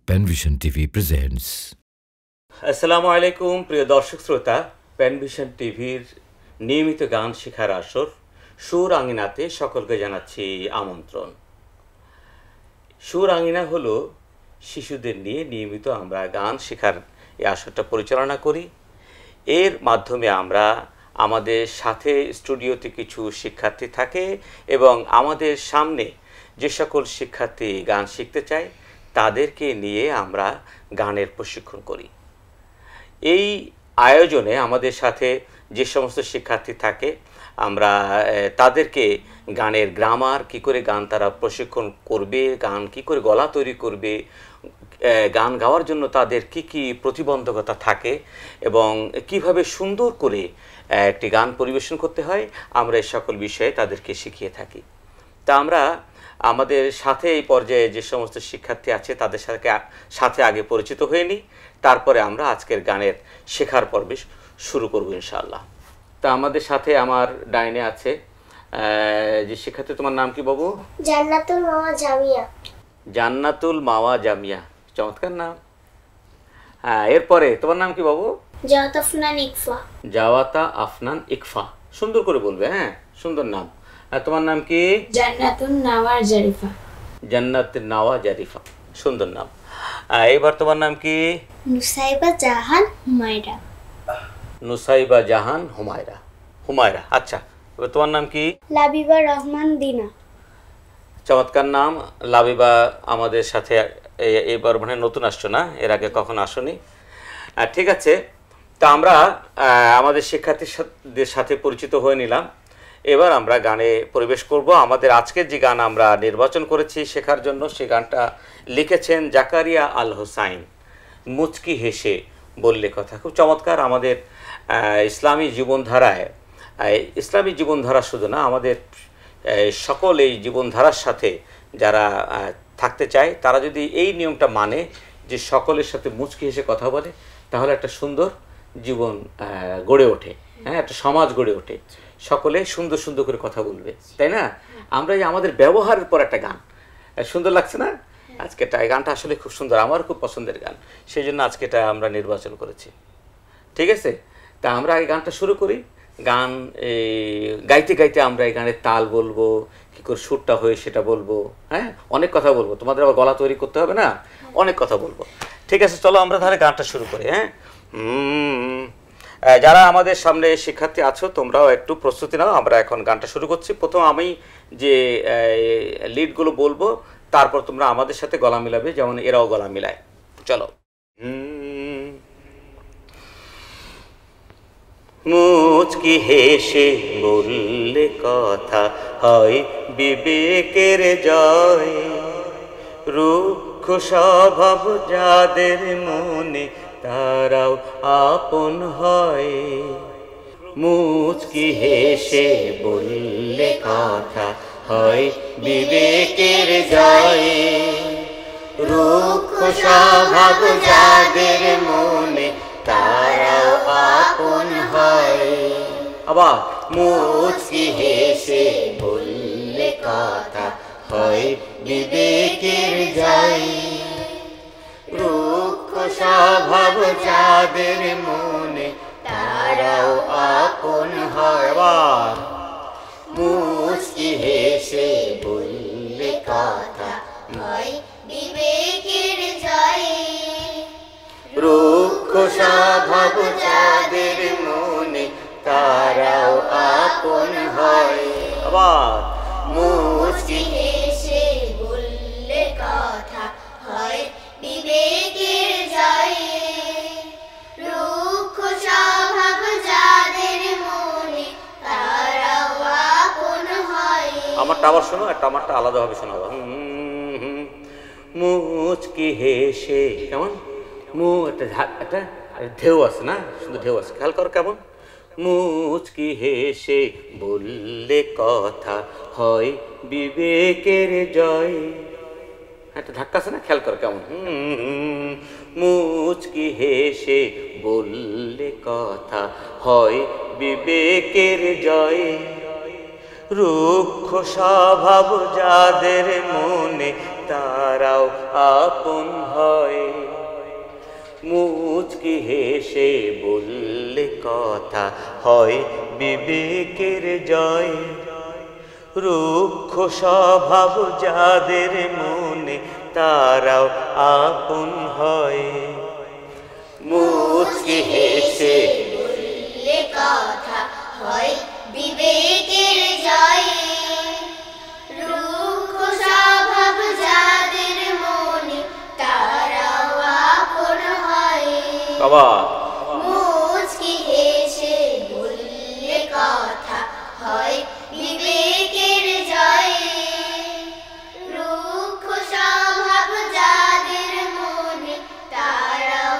পেনভিশন TV presents. আসসালামু আলাইকুম প্রিয় দর্শক শ্রোতা, পেনভিশন টিভির নিয়মিত গান শেখার আসর সুর আঙিনাতে সকলকে জানাচ্ছি আমন্ত্রণ। সুর আঙিনা হলো শিশুদের নিয়ে নিয়মিত আমরা গান শেখার এই আসরটা পরিচালনা করি। এর মাধ্যমে আমরা আমাদের সাথে স্টুডিওতে কিছু শিক্ষার্থী থাকে এবং আমাদের সামনে যে সকল শিক্ষার্থী গান শিখতে চায় তাদেরকে নিয়ে আমরা গানের প্রশিক্ষণ করি। এই আয়োজনে আমাদের সাথে যে সমস্ত শিক্ষার্থী থাকে আমরা তাদেরকে গানের গ্রামার কী করে গান তারা প্রশিক্ষণ করবে, গান কী করে গলা তৈরি করবে, গান গাওয়ার জন্য তাদের কি কি প্রতিবন্ধকতা থাকে এবং কিভাবে সুন্দর করে একটি গান পরিবেশন করতে হয়, আমরা এই সকল বিষয়ে তাদেরকে শিখিয়ে থাকি। তা আমরা আমাদের সাথে এই পর্যায়ে যে সমস্ত শিক্ষার্থী আছে তাদের সাথে আগে পরিচিত হয়ে নিই, তারপরে আমরা আজকের গানের শেখার পর্বে শুরু করব ইনশাআল্লাহ। তা আমাদের সাথে আমার ডাইনে আছে যে শিক্ষার্থী, তোমার নাম কি বাবু? জান্নাতুল মাওয়া জামিয়া। জান্নাতুল মাওয়া জামিয়া, চমৎকার নাম। হ্যাঁ, এরপরে তোমার নাম কি বাবু? জাওয়াতা আফনান ইকফা। জাওয়াতা আফনান ইকফা, সুন্দর করে বলবে, হ্যাঁ সুন্দর নাম। তোমার নাম কি? জান্নাতুন নাওয়ার জারিফা। জান্নাতুন নাওয়া জারিফা, সুন্দর নাম। এবার তোমার নাম কি? নুসাইবা জাহান হুমায়রা। নুসাইবা জাহান হুমায়রা। হুমায়রা, আচ্ছা। এবার তোমার নাম কি? লাবিবা রহমান দিনা। চমৎকার নাম লাবিবা। আমাদের সাথে এবার মানে নতুন আসছো না, এর আগে কখনো আসোনি? ঠিক আছে, তা আমরা আমাদের শিক্ষার্থীদের সাথে পরিচিত হয়ে নিলাম। এবার আমরা গানে পরিবেশ করব। আমাদের আজকের যে গান আমরা নির্বাচন করেছি শেখার জন্য, সেই গানটা লিখেছেন জাকারিয়া আল হোসাইন। মুচকি হেসে বললে কথা, খুব চমৎকার। আমাদের ইসলামী জীবনধারা শুধু না, আমাদের সকল এই জীবনধারার সাথে যারা থাকতে চায় তারা যদি এই নিয়মটা মানে যে সকলের সাথে মুচকি হেসে কথা বলে, তাহলে একটা সুন্দর জীবন গড়ে ওঠে। হ্যাঁ, একটা সমাজ গড়ে ওঠে, সকলে সুন্দর সুন্দর করে কথা বলবে, তাই না? আমরা এই আমাদের ব্যবহারের পর একটা গান, সুন্দর লাগছে না? আজকে এই গানটা আসলে খুব সুন্দর, আমার খুব পছন্দের গান, সেই জন্য আজকে এটা আমরা নির্বাচন করেছি। ঠিক আছে, তা আমরা এই গানটা শুরু করি। গান গাইতে গাইতে আমরা এই গানের তাল বলবো, কী করে সুরটা হয়ে সেটা বলবো। হ্যাঁ, অনেক কথা বলবো, তোমাদের আবার গলা তৈরি করতে হবে না, অনেক কথা বলবো। ঠিক আছে, চলো আমরা তাহলে গানটা শুরু করি। হ্যাঁ, যারা আমাদের সামনে শিক্ষার্থী আছো তোমরাও একটু প্রস্তুতি নাও, আমরা এখন গানটা শুরু করছি। প্রথম আমি যে লিডগুলো বলবো, তারপর তোমরা আমাদের সাথে গলা মিলাবে, যেমন এরাও গলা মিলায়। চলো। মুচকি হেসে বললে কথা হয় বিবেকের জয়, রুক্ষ স্বভাব যাদের মনে তারাও আপন হয়। মুচকি হেসে বললে কথা হয় বিবেকের জয়, রুক্ষ স্বভাব যাদের মনে তারাও আপন হয়। আবার মুচকি হেসে বললে কথা হয় বিবেকের জয়, রুক্ষ স্বভাব যাদের মনে তারাও আপন হয়। আবার মুচকি হেসে বললে কথা হয় বিবেকের জয়, রুক্ষ স্বভাব যাদের মনে তারাও আপন হয়। আবার মুচকি হেসে বললে কথা হয় বিবেকের জয়, রুক্ষ স্বভাব যাদের মনে তারাও আপন হয়। আমারটা আবার শোনো, একটা আমারটা আলাদাভাবে শোনাবো। মুচকি হেসে, কেমন একটা ঢেউ আছে না, শুধু ঢেউ আছে, খেয়াল করো কেমন। মুচকি হেসে বললে কথা হয় বিবেকের জয়, একটা ধাক্কা আছে না, খেয়াল করো কেমন। মুচকি হেসে বললে কথা হয় বিবেকের জয়, রুক্ষ স্বভাব যাদের মনে তারাও আপন হয়। মুচকি হেসে বললে কথা হয় বিবেকের জয়। রুক্ষ স্বভাব যাদের মনে তারাও আপন হয়। মুচকি হেসে বললে কথা হয় বিবেকের জয়। রুক্ষ স্বভাব যাদের মনে তারাও আপন হয়। বাবা মুচকি হেসে বললে কথা হয় বিবেকের জয়। রুক্ষ স্বভাব যাদের মনে তারাও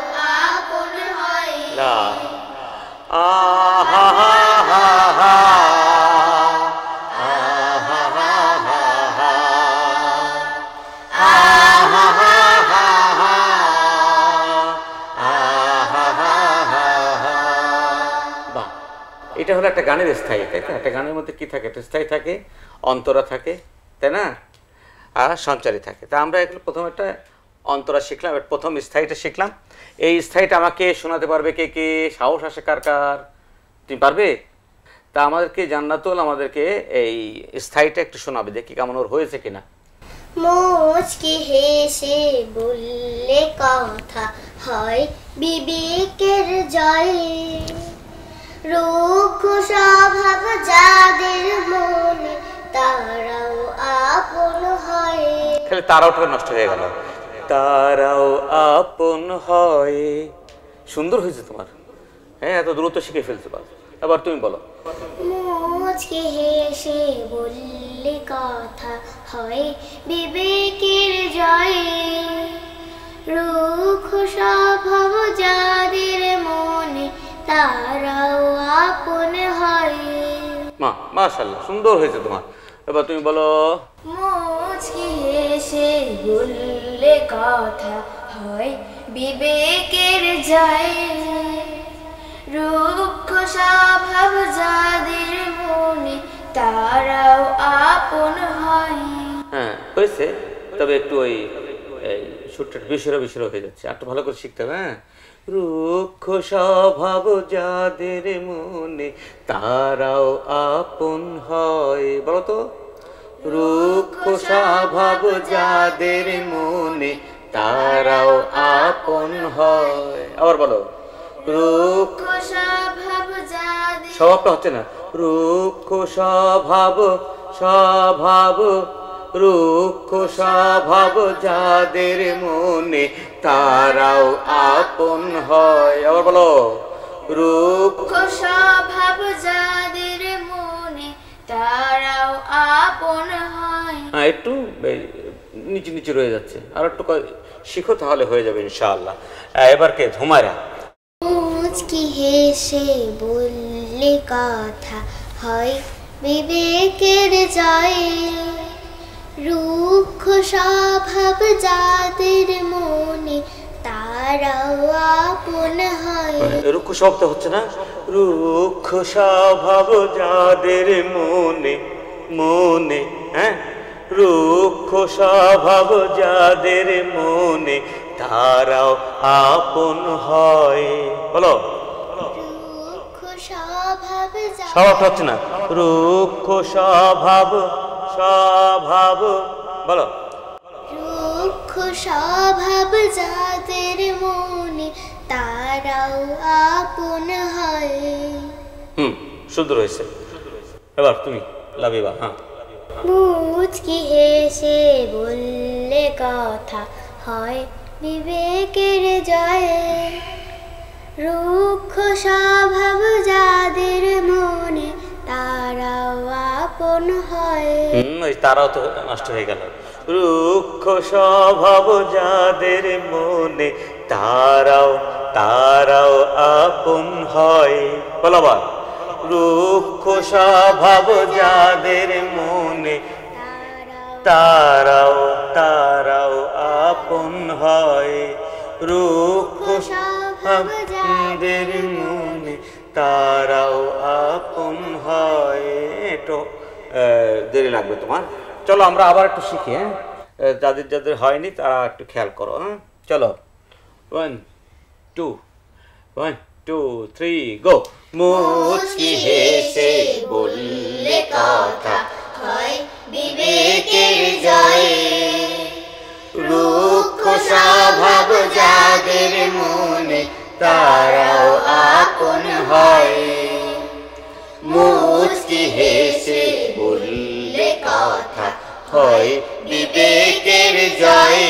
আপন হয়। লা আহা হা হা হা আহা হা হা হা আহা হা হা হা আহা হা হা হা। বাহ, এটা হলো একটা গানের স্থায়ী, তাই না? একটা গানের মধ্যে কি থাকে? একটা স্থায়ী থাকে, অন্তরা থাকে, তাই না? আর সঞ্চারী থাকে। তা আমরা এগুলো প্রথম একটা অন্তরা শিখলাম, এবার প্রথম স্থায়ীটা শিখলাম। এই স্থায়ীটা আমাকে শোনাতে পারবে কে কে? সাহস আসে কার কার? তুমি পারবে? তা আমাদেরকে জান্নাতুল আমাদেরকে এই স্থায়ীটা একটু শোনাবে, দেখি কেমন ওর হয়েছে কিনা। মুচকি হেসে বললে কথা হয় বিবেকের জয়। রুক্ষ স্বভাব যাদের মনে তারাও আপন হয়। খালি তারাওটা নষ্ট হয়ে গেল। তারাও আপন হয়। সুন্দর হয়েছে তোমার, হ্যাঁ, এত দ্রুত শিখে ফেলতে পারো। এবার তুমি বলো। মুচকি হেসে বললে কথা হয় বিবেকের জয়। রুক্ষ স্বভাব যাদের মনে তারাও আপন হয়। মাশাআল্লাহ, সুন্দর হয়েছে তোমার। এবার তুমি বলো। মুচকি হেসে বললে কথা হয় বিবেকের জয়। রুক্ষ স্বভাব যাদের মনে তারাও আপন হয়। হ্যাঁ হয়েছে, তবে একটু ওই সুরটা বিশরা বিশরা হয়ে যাচ্ছে, আর একটু ভালো করে শিখতে হবে। হ্যাঁ, রুক্ষ স্বভাব যাদের মনে তারাও আপন হয়। বলো তো, রুক্ষ স্বভাব যাদের মনে তারাও আপন হয়। আবার বলো। রুক্ষ স্বভাব যাদের স্বভাবটা হচ্ছে না। রুক্ষ স্বভাব স্বভাব রুক্ষ স্বভাব যাদের মনে তারাও আপন হয়। আবার বলো। রুক্ষ স্বভাব যাদের মনে তারাও আপন হয়। হ্যাঁ, একটু নিচু নিচু রয়ে যাচ্ছে, আর একটু শিখো তাহলে হয়ে যাবে ইনশাআল্লাহ। এবার কে? ঝুমারা। মুচকি হেসে বললে কথা হয় বিবেকের জয়। রুক্ষ স্বভাব যাদের মনে তারাও আপন হয়। রুক্ষ শব্দ হচ্ছে না। রুক্ষ স্বভাব যাদের মনে মনে, হ্যাঁ, রুক্ষ স্বভাব যাদের মনে তারাও আপন হয়। বলো। রুক্ষ স্বভাব স্বভাবটা হচ্ছে না। রুক্ষ স্বভাব স্বভাব। বলো। রুক্ষ স্বভাব যাদের মনে তারাও আপন হয়। সুন্দর হয়েছে। এবার তুমি লাবিবা। হ্যাঁ, মুচকি হেসে বললে কথা হয় বিবেকের জয়। রুক্ষ স্বভাব যাদের মনে তারাও আপন হয়। ওই তারাও তো নষ্ট হয়ে গেল। রুক্ষ স্বভাব যাদের মনে তারাও তারাও আপন হয়। বলো আবার। রুক্ষ স্বভাব যাদের মনে তারাও তারাও আপন হয়। রুক্ষ স্বভাব যাদের মনে তারাও আপন হয়। একটু দেরি লাগবে তোমার। চলো আমরা আবার একটু শিখি। হ্যাঁ, যাদের যাদের হয়নি তারা একটু খেয়াল করো। হ্যাঁ, চলো। 1 টু, 1 2 3 গো। মুচকি হেসে বললে কথা হয় বিবেকের জয়, রুক্ষ স্বভাব যাদের মনে তারাও আপন হয়। মুচকি হেসে বললে কথা হয় বিবেকের জয়,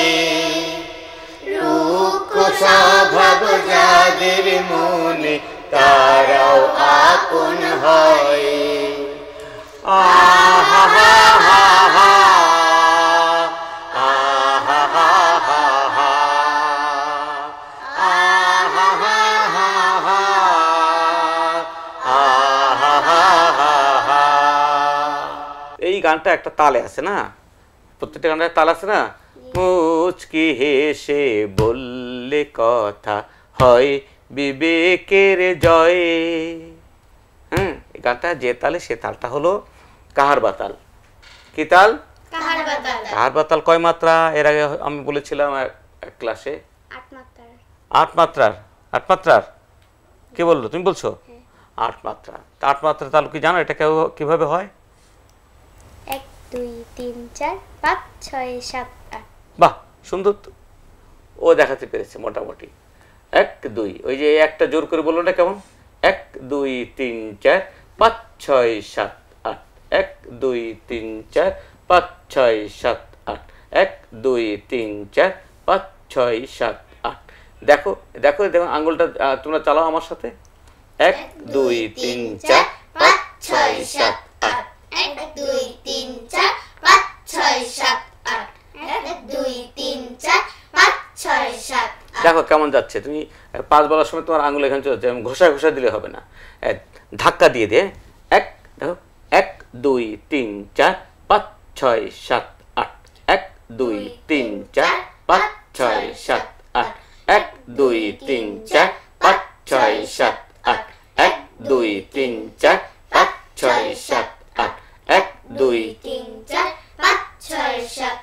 রুক্ষ স্বভাব যাদের মনে তারাও আপন হয়। আহা হা হা হা, আহা হা হা হা, আহা হা হা হা, আহা হা হা হা। এই গানটা একটা তালে আছে না, প্রত্যেকটা গানের তাল আছে না। মুচকি হেসে বললে কথা হয় বিবেকের জয়। এই গানটা যে তালে, সে তালটা হলো কাহারবা তাল। কি তাল? কাহারবা তাল। কয় মাত্রা? এর আগে আমি বলেছিলাম এক ক্লাসে 8 মাত্রার। 8 মাত্রার। 8 মাত্রার কে বললো? তুমি বলছো 8 মাত্রা। 8 মাত্রা তাল কি জানো এটা কিভাবে হয়? 1 2 3 4 5 6 7 8। বাহ, সুন্দর তো, ও দেখাতে পেরেছে মোটামুটি। 1 2, ওই যে একটা জোর করে বললো না কেমন? 1 2 3 4 5 6 7 8, 1 2 3 4 5 6 7 8, 1 2 3 4 5 6 7 8। দেখো দেখো দেখো, আঙ্গুলটা তোমরা চালাও আমার সাথে। 1 2 3 4 5 6 7 8, 1 2 3 4 5 6 7 8, 1 2 3 4 5 6 7 8। দেখো কেমন যাচ্ছে। তুমি 5 বলার সময় তোমার আঙুল এখানে চলে যাচ্ছে, ঘষা ঘষা দিলে হবে না, ধাক্কা দিয়ে দিয়ে। 1 দেখো, 1 2 3 4 5 6 7 8, 1 2 3 4 5 6 7 8, 1 2 3 4 5 6 7 8, 1 2 3 4 5 6 7 8, 1 2 3 4 5 6 7।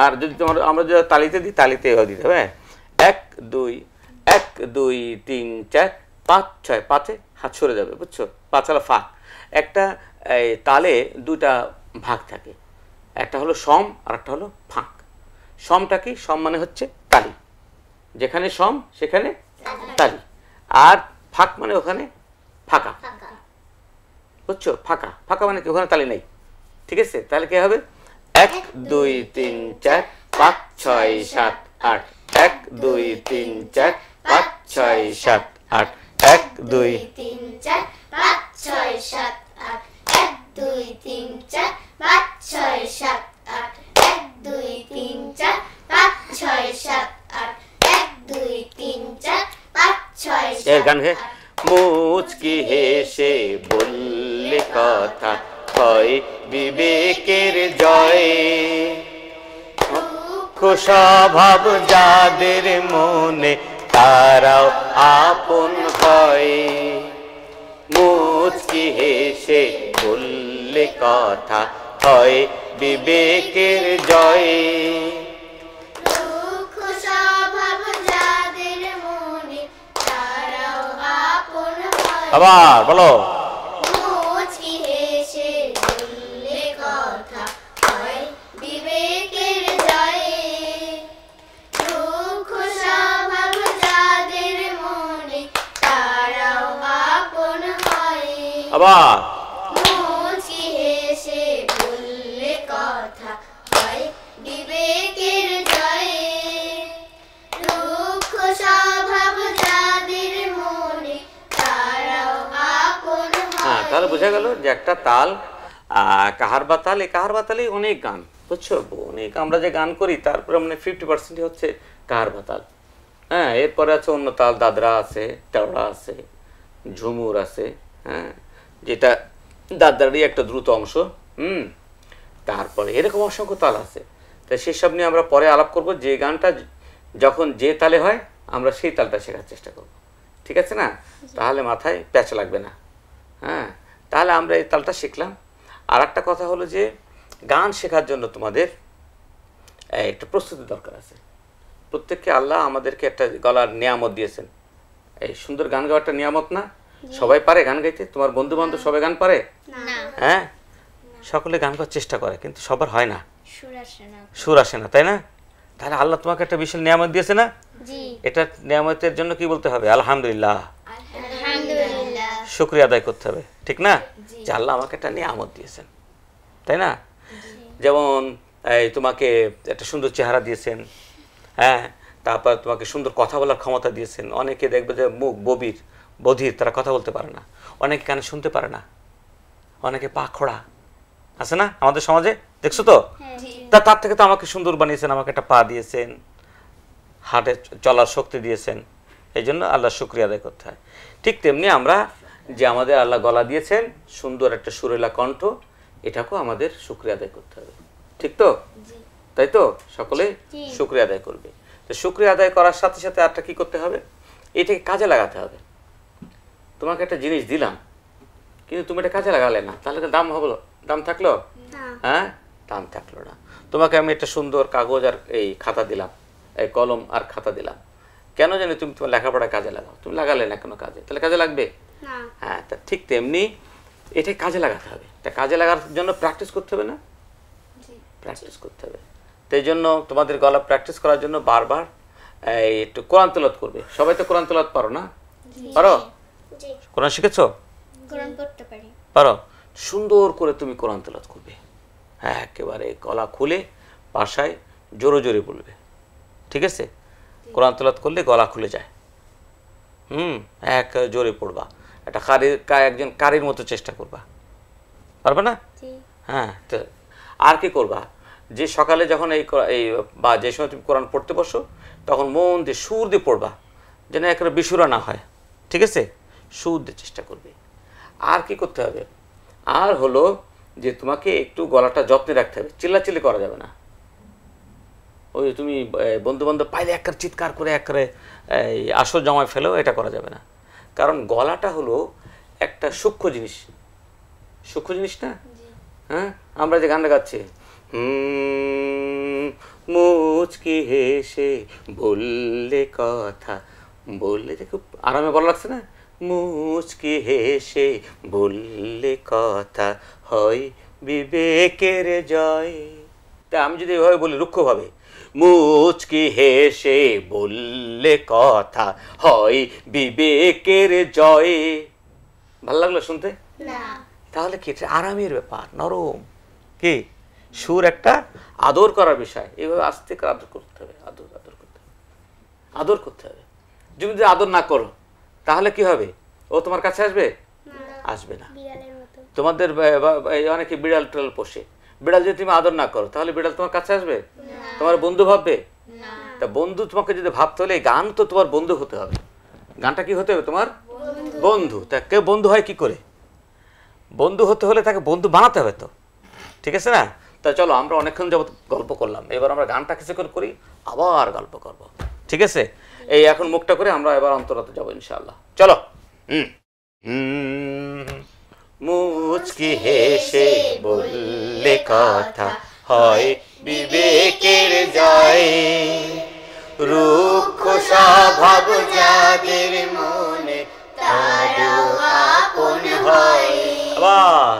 আর যদি তোমার আমরা যদি তালিতে দিই, তালিতে দিতে হবে। 1 2 1 2 3 4 5 6, 5-এ হাত সরে যাবে, বুঝছো? 5 হলো ফাঁক। একটা তালে দুটা ভাগ থাকে, একটা হলো সম আর একটা হলো ফাঁক। সমটা কি? সম মানে হচ্ছে তালি, যেখানে সম সেখানে তালি, আর ফাঁক মানে ওখানে ফাঁকা, বুঝছো? ফাঁকা ফাঁকা মানে কি? ওখানে তালি নেই, ঠিক আছে? তাহলে কি হবে? 1 2 3 4 5 6 7 8, 1 2 3 4 5 6 7 8, 1 2 3 4 5 6 7 8, 1 2 3 4 5 6 7 8, 1 2 3 4 5 6 7 8, 1 2 3 4 5 6 এই 7 গান হে। মুচকি হেসে বললে কথা হয় বিবেকের জয়, রুক্ষ স্বভাব যাদের মনে তারাও আপন হয়। মুচকি হেসে বললে কথা হয় বিবেকের জয়। রুক্ষ স্বভাব যাদের মনে তারাও আপন হয়। আবার বলো। মুচকি হেসে বললে কথা হয় বিবেকের জয়, রুক্ষ স্বভাব যাদের মনে তারাও আপন হয়। আবার মুচকি হেসে বললে কথা হয় বিবেকের জয়, রুক্ষ স্বভাব যাদের মনে তারাও আপন হয়। তাহলে বোঝা গেল যে একটা তাল কাহারবা তাল। এই কাহারবা তালে অনেক গান, বুঝছো? অনেক আমরা যে গান করি তারপরে মানে 50% হচ্ছে কাহারবা তাল। এরপরে আছে অন্য তাল, দাদরা আছে, তেওড়া আছে, ঝুমুর আছে, যেটা দাদরারই একটা দ্রুত অংশ। তারপরে এরকম অসংখ্য তাল আছে। তাই সেসব নিয়ে আমরা পরে আলাপ করব। যে গানটা যখন যে তালে হয় আমরা সেই তালটা শেখার চেষ্টা করব, ঠিক আছে না? তাহলে মাথায় প্যাচ লাগবে না। তাহলে আমরা এই তালটা শিখলাম। আর একটা কথা হলো যে গান শেখার জন্য তোমাদের একটা প্রস্তুতি দরকার আছে। প্রত্যেককে আল্লাহ আমাদেরকে একটা গলার নিয়ামত দিয়েছেন, এই সুন্দর গান গাওয়াটা নিয়ামত না? সবাই পারে গান গাইতে? তোমার বন্ধু বান্ধব সবাই গান পারে? না। হ্যাঁ, সকলে গান করার চেষ্টা করে, কিন্তু সবার হয় না, সুর আসে না। সুর আসে না, তাই না? তাহলে আল্লাহ তোমাকে একটা বিশাল নিয়ামত দিয়েছে না? জি। এটা নিয়ামতের জন্য কি বলতে হবে? আলহামদুলিল্লাহ, আলহামদুলিল্লাহ। শুকরিয়া আদায় করতে হবে, ঠিক না? যে আল্লাহ আমাকে একটা নিয়ামত দিয়েছেন, তাই না? যেমন এই তোমাকে একটা সুন্দর চেহারা দিয়েছেন, হ্যাঁ, তারপর তোমাকে সুন্দর কথা বলার ক্ষমতা দিয়েছেন। অনেকে দেখবে যে মুখ বধির, তারা কথা বলতে পারে না, অনেকে কানে শুনতে পারে না, অনেকে পা খোড়া আছে না আমাদের সমাজে, দেখছো তো? তার থেকে তো আমাকে সুন্দর বানিয়েছেন, আমাকে একটা পা দিয়েছেন, হাটে চলার শক্তি দিয়েছেন, এই জন্য আল্লাহ শুকরিয়া আদায় করতে হয়। ঠিক তেমনি আমরা যে আমাদের আল্লাহ গলা দিয়েছেন, সুন্দর একটা সুরেলা কণ্ঠ, এটাকেও আমাদের শুকরিয়া আদায় করতে হবে, ঠিক তো? তাই তো? সকলে শুকরিয়া আদায় করবে। তো শুকরিয়া আদায় করার সাথে সাথে আরটা কি করতে হবে? এটাকে কাজে লাগাতে হবে। তোমাকে একটা জিনিস দিলাম, কিন্তু তুমি এটা কাজে লাগালে না, তাহলে দাম থাকলো? হ্যাঁ, দাম থাকলো না। তোমাকে আমি একটা সুন্দর কাগজ আর এই খাতা দিলাম, এই কলম আর খাতা দিলাম, কেন জানি তুমি তোমার লেখাপড়ায় কাজে লাগাও, তুমি লাগালে না কোনো কাজে, তাহলে কাজে লাগবে? হ্যাঁ, তা ঠিক তেমনি এটাই কাজে লাগাতে হবে। তা কাজে লাগার জন্য প্র্যাকটিস করতে হবে না? প্র্যাকটিস করতে হবে। তো এই জন্য তোমাদের গলা প্র্যাকটিস করার জন্য বারবার এই একটু কোরআন তেলাওয়াত করবে। সবাই তো কোরআন তেলাওয়াত পারো না? পারো? কোরআন শিখেছো? কোরআন পড়তে পারি। পারো? সুন্দর করে তুমি কোরআন তেলাওয়াত করবে, হ্যাঁ, একেবারে গলা খুলে বাসায় জোরে জোরে বলবে, ঠিক আছে? কোরআন তেলাওয়াত করলে গলা খুলে যায়, এক জোরে পড়বা, একটা একজন কারির মতো চেষ্টা করবা, পারবে না? হ্যাঁ। তো আর কি করবা? যে সকালে যখন এই বা যে সময় তুমি কোরআন পড়তে বসো, তখন মন দিয়ে সুর দিয়ে পড়বা, যেন একেবারে বিশুরা না হয়, ঠিক আছে? সুর দিয়ে চেষ্টা করবে। আর কি করতে হবে? আর হলো যে তোমাকে একটু গলাটা যত্নে রাখতে হবে, চিল্লাচিল্লি করা যাবে না। ওই তুমি বন্ধু বান্ধব পাইলে একবার চিৎকার করে একবারে এই আসর জমায় ফেলেও এটা করা যাবে না, কারণ গলাটা হলো একটা সূক্ষ্ম জিনিস না? হ্যাঁ, আমরা যে গানটা গাচ্ছি, মুচকি হেসে বললে কথা, বললে যে খুব আরামে বলা লাগছে না? মুচকি হেসে বললে কথা, হয় বিবেকের জয়। তা আমি যদি এভাবে বলি রুক্ষভাবে, মুচকি হেসে বললে কথা, হয় বিবেকের জয়, ভাল লাগলো শুনতে? তাহলে কি আরামের ব্যাপার, নরম, কি সুর একটা আদর করার বিষয়, এইভাবে আস্তে করে আদর করতে হবে, আদর করতে হবে। তুমি যদি আদর না করো তাহলে কি হবে? ও তোমার কাছে আসবে না। তোমাদের অনেকে বিড়াল টিড়াল পোষে, বিড়াল যদি তুমি আদর না করো তাহলে বিড়াল তোমার কাছে আসবে? তোমার বন্ধু ভাববে? তা বন্ধু তোমাকে যদি ভাবতে হলে গান তো তোমার বন্ধু হতে হবে। গানটা কি হতে হবে? তোমার বন্ধু। তা কেউ বন্ধু হয় কি করে? বন্ধু হতে হলে তাকে বন্ধু বানাতে হবে তো, ঠিক আছে না? তা চলো, আমরা অনেকক্ষণ যাবত গল্প করলাম, এবার আমরা গানটা কিছু করে করি, আবার গল্প করব, ঠিক আছে? এই এখন মুখটা করে আমরা এবার অন্তরাতে যাবো ইনশাআল্লাহ। চলো। মুচকি হেসে বললে কথা, হয় বিবেকের জয়, রুক্ষ স্বভাব যাদের মনে, তারাও আপন হয়। আবার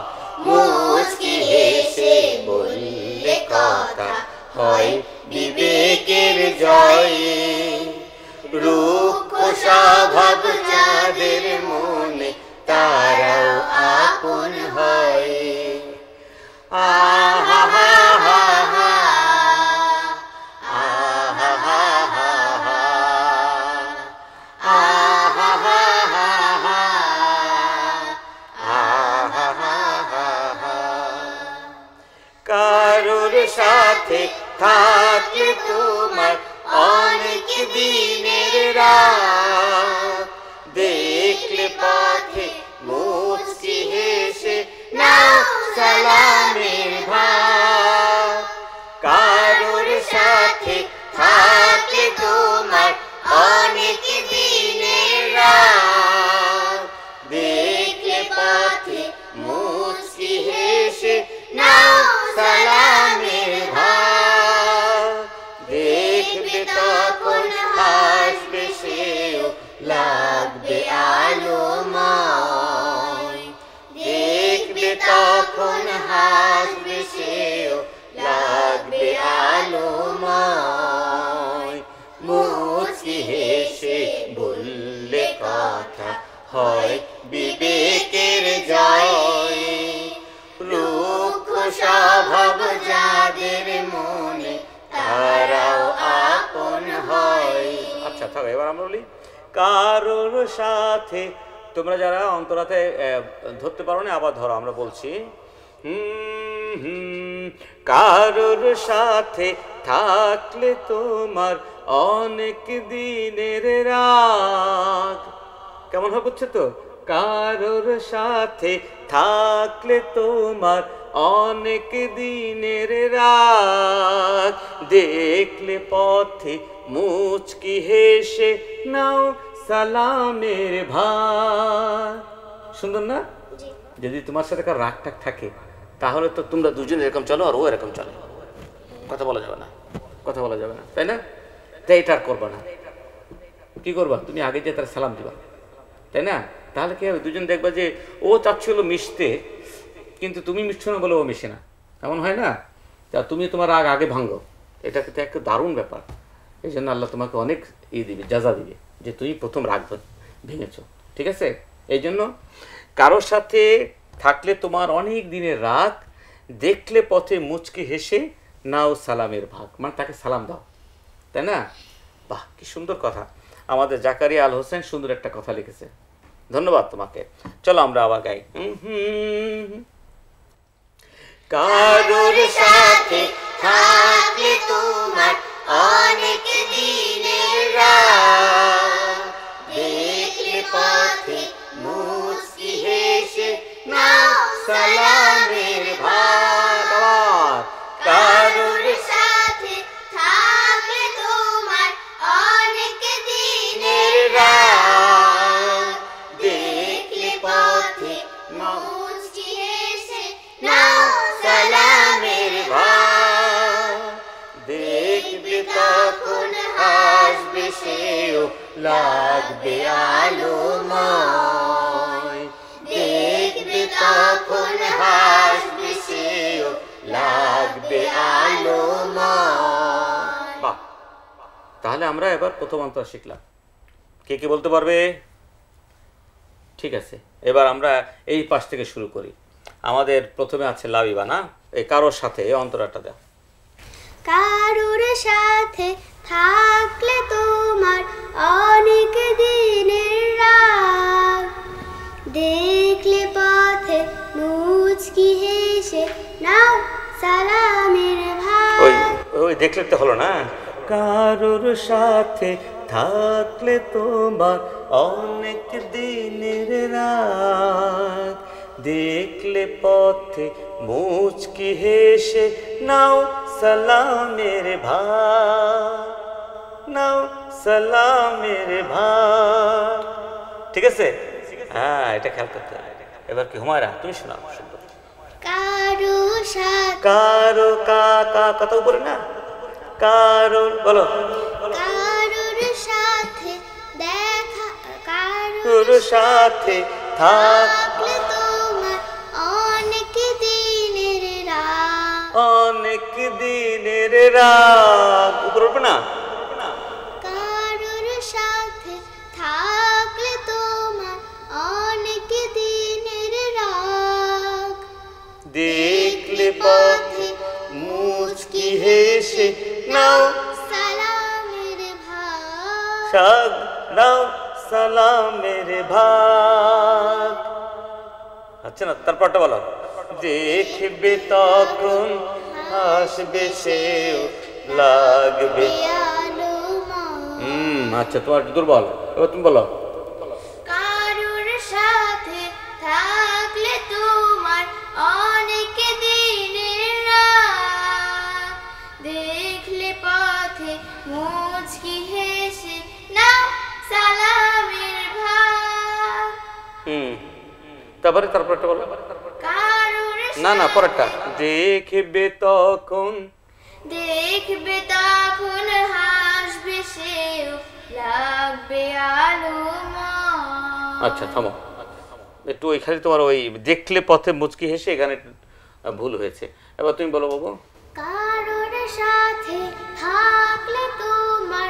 মুচকি হেসে বললে কথা, হয় বিবেকের জয়, রুক্ষ স্বভাব যাদের মনে, তারাও আপন হয়। আহা হা হা হা, আহা হা হা হা, আহা হা হা হা, আহা হা হা হা। কারোর সাথে থাকলে তোমার অনেক দিনের রাত, দেখলে পথে মুচকি হেসে নাও সালামের ভাত। কারোর সাথে থাকলে তোমার অনেক দিনের রাত, দেখলে পথে মুচকি হেসে নাও সালামের ভাত। দেখবে তখন হাসবে সেও, লাগবে তখন হাসবে সেও লাগবে আলোময়। মুচকি হেসে বললে কথা হয় বিবেকের জয়। রুক্ষ স্বভাব যাদের মনে তারাও আপন হয়। আচ্ছা থাকো, এবার আমরা বলি কারোর সাথে। তোমরা যারা অন্তরাতে ধরতে পারো না আবার ধরো, আমরা বলছি কারোর সাথে থাকলে তোমার অনেক দিনের রাগ। কেমন হবে বুঝছো তো? কারোর সাথে থাকলে তোমার অনেক দিনের রাগ। দেখলে পথে মুচকি হেসে নাও সালামের ভাগ। সুন্দর না? যদি তোমার সাথে কার রাগ টাগ থাকে তাহলে তো তোমরা দুজন এরকম চলো আর ও এরকম চলে, কথা বলা যাবে না, কথা বলা যাবে না, তাই না? তাই এটা আর করবা না। কি করবা? তুমি আগে যে তার সালাম দিবা, তাই না? তাহলে কি হবে? দুজন দেখবা যে ও চাচ্ছিল মিশতে কিন্তু তুমি মিশছো না বলে ও মিশে না, এমন হয় না? তা তুমি তোমার রাগ আগে ভাঙো, এটা কিন্তু একটা দারুণ ব্যাপার। এই জন্য আল্লাহ তোমাকে অনেক দিবে, যাজা দিবে যে তুমি প্রথম রাগ ভেঙেছ। ঠিক আছে? এই জন্য কারোর সাথে থাকলে তোমার অনেক দিনের রাগ। দেখলে পথে মুচকি হেসে নাও সালামের ভাগ, মানে তাকে সালাম দাও, তাই না? বাহ, কি সুন্দর কথা। আমাদের জাকারিয়া আল হোসেন সুন্দর একটা কথা লিখেছে, ধন্যবাদ তোমাকে। চলো আমরা আবার গাই। কারোর সাথে থাকলে তোমার অনেক দিনের রাগ। দেখলে পথে মুচকি হেসে নাও সালামের ভাগ। কারোর সাথে থাকলে তোমার অনেক দিনের রাগ। দেখলে পথে মুচকি হেসে নাও সালামের ভাগ। দেখবে তখন হাসবে সেও লাগবে আলোময়। দেখবে তখন হাসবে সেও লাগবে আলোময়। বাহ, তাহলে আমরা এবার প্রথম অন্তরা শিখলাম। কে কে বলতে পারবে? ঠিক আছে, এবার আমরা এই পাশ থেকে শুরু করি। আমাদের প্রথমে আছে লাবিবা, না? এই কারোর সাথে এই অন্তরাটা দাও। কারোর সাথে থাকলে তোমার অনেক দিনের রাগ। দেখলে পথে মুচকি হেসে নাও সালামের ভাগ। ওই ওই দেখলে তো হলো না? কারোর সাথে থাকলে তোমার অনেক দিনের রাগ। দেখলে পথে মুচকি হেসে নাও সালামের ভাগ। নাও সালামের ভাগ। ঠিক আছে? হ্যাঁ, এটা খেয়াল করতে হবে। এবার কি হুমায়রা তুমি শোনাও। কারো সাথে, কারো কাকা কত উপরে না? কারো বলো। কারোর সাথে দেখা, তোর সাথে থাক থাকলে তোমার অনেক দিনের রাগ। অনেক দিনের রাগ। উপরে উঠবে না? কারোর সাথে থাকলে তোমার অনেক দিনের রাগ। দেখলে পথে মুচকি হেসে নাও সালামের ভাগ। সাগ নাও সালামের ভাগ। আচ্ছা না, তারপরটা বলো। দেখবে তখন হাসবে সেও লাগবে। আচ্ছা, তোমার দুর্বল, এবার তুমি বলো। কারোর সাথে থাকলে তোমার অনেক দিনের রাগ। দেখলে পথে মুচকি হেসে নাও সালামের ভাগ। তারপরটা বলো। কারোর না না, পরেরটা। দেখবে তখন, দেখবে তখন হাসবে সেও লাগবে আলোময়। আচ্ছা থামো, একটু ওইখানে তোমার ওই দেখলে পথে মুচকি হেসে এখানে ভুল হয়েছে। এবার তুমি বলো বাবু। কারোর সাথে থাকলে তোমার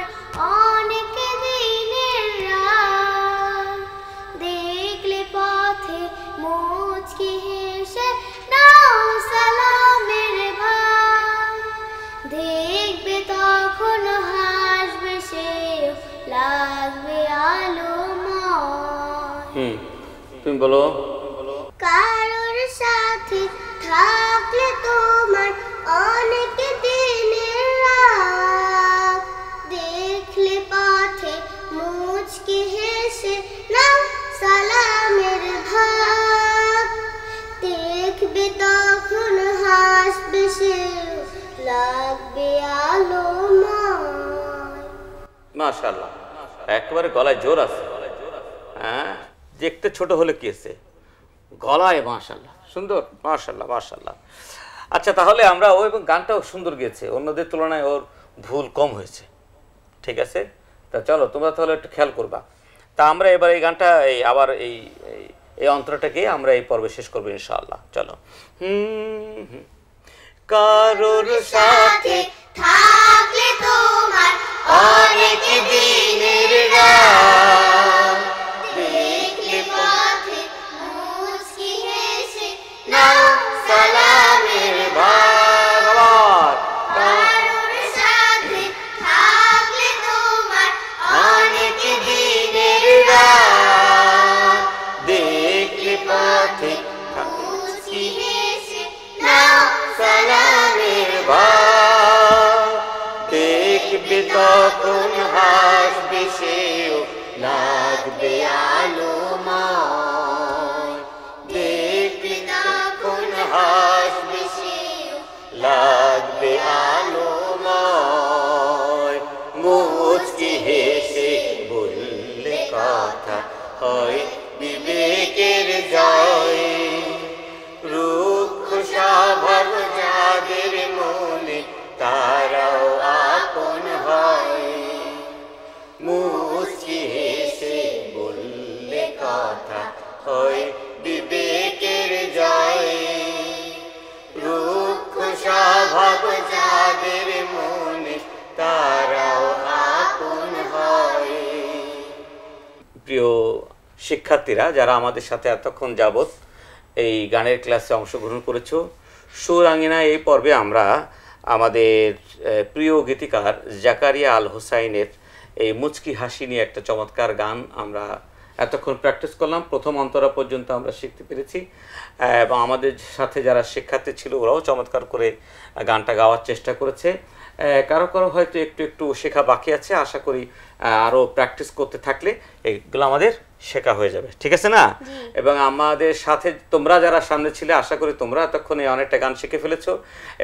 অনেক দিনের রাত, দেখলে পথে মুচকি হেসে নাও সালামের ভাব, দেখবে তখন হাসবে সে, লাগবে আলোময়। তুমি বলো। কারোর সাথে থাকলে তোমার অনেক দিনের রাত, দেখলে পথে মুচকি হেসে নাও সালামের ভাব, দেখবে তখন হাসবে সে, লাগবে আলোময়। মাশাআল্লাহ, একেবারে গলায় জোর আছে। হ্যাঁ, দেখতে ছোট হলে কি আছে, গলায় মাশাআল্লাহ সুন্দর, মাশাআল্লাহ মাশাআল্লাহ। আচ্ছা, তাহলে আমরা ও এবং গানটাও সুন্দর গেয়েছে, অন্যদের তুলনায় ওর ভুল কম হয়েছে, ঠিক আছে। তা চলো তোমরা তাহলে একটু খেয়াল করবা। তা আমরা এবার এই গানটা আবার এই অন্তরটাকে আমরা এই পর্বে শেষ করবো ইনশাআল্লাহ। চলো। কারোর সাথে থাকলে তোমার অনেক দিনের রাত, দেখলে পথে মুচকি হেসে নাও সালামের ভাব, কারোর সাথে থাকলে তোমার অনেক দিনের রাত, দেখলে পথে মুচকি হেসে নাও সালামের ভাব, দেখবে তখন হাসবে সেও, লাগবে আলোময়, দেখবে তখন হাসবে সেও, লাগবে আলোময়, মুচকি হেসে বললে কথা হয় বিবেকের জয়, রুক্ষ স্বভাব যাদের মনে তারাও আপন হয়, মুচকি হেসে বললে কথা হয় বিবেকের জয়, রুক্ষ স্বভাব যাদের মনে তারাও আপন হয়। প্রিয় শিক্ষার্থীরা, যারা আমাদের সাথে এতক্ষণ যাবত এই গানের ক্লাসে অংশগ্রহণ করেছো, সুর আঙিনা এই পর্বে আমরা আমাদের প্রিয় গীতিকার জাকারিয়া আল হোসাইনের এই মুচকি হাসি নিয়ে একটা চমৎকার গান আমরা এতক্ষণ প্র্যাকটিস করলাম। প্রথম অন্তরা পর্যন্ত আমরা শিখতে পেরেছি এবং আমাদের সাথে যারা শিক্ষার্থী ছিল ওরাও চমৎকার করে গানটা গাওয়ার চেষ্টা করেছে। কারো কারো হয়তো একটু একটু শেখা বাকি আছে, আশা করি আরও প্র্যাকটিস করতে থাকলে এগুলো আমাদের শেখা হয়ে যাবে, ঠিক আছে না? এবং আমাদের সাথে তোমরা যারা সামনে ছিলে, আশা করি তোমরা এতক্ষণে অনেকটা গান শিখে ফেলেছো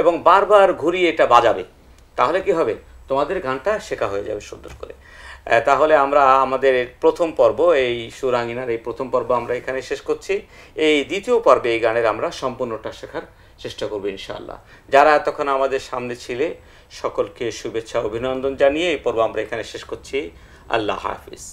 এবং বারবার ঘুরিয়ে এটা বাজাবে, তাহলে কি হবে, তোমাদের গানটা শেখা হয়ে যাবে সুন্দর করে। তাহলে আমরা আমাদের প্রথম পর্ব, এই সুরাঙ্গিনার এই প্রথম পর্ব আমরা এখানে শেষ করছি। এই দ্বিতীয় পর্বে এই গানের আমরা সম্পূর্ণটা শেখার চেষ্টা করবো ইনশাআল্লাহ। যারা এতক্ষণ আমাদের সামনে ছিলে সকলকে শুভেচ্ছা অভিনন্দন জানিয়ে এই পর্ব আমরা এখানে শেষ করছি। আল্লাহ হাফিজ।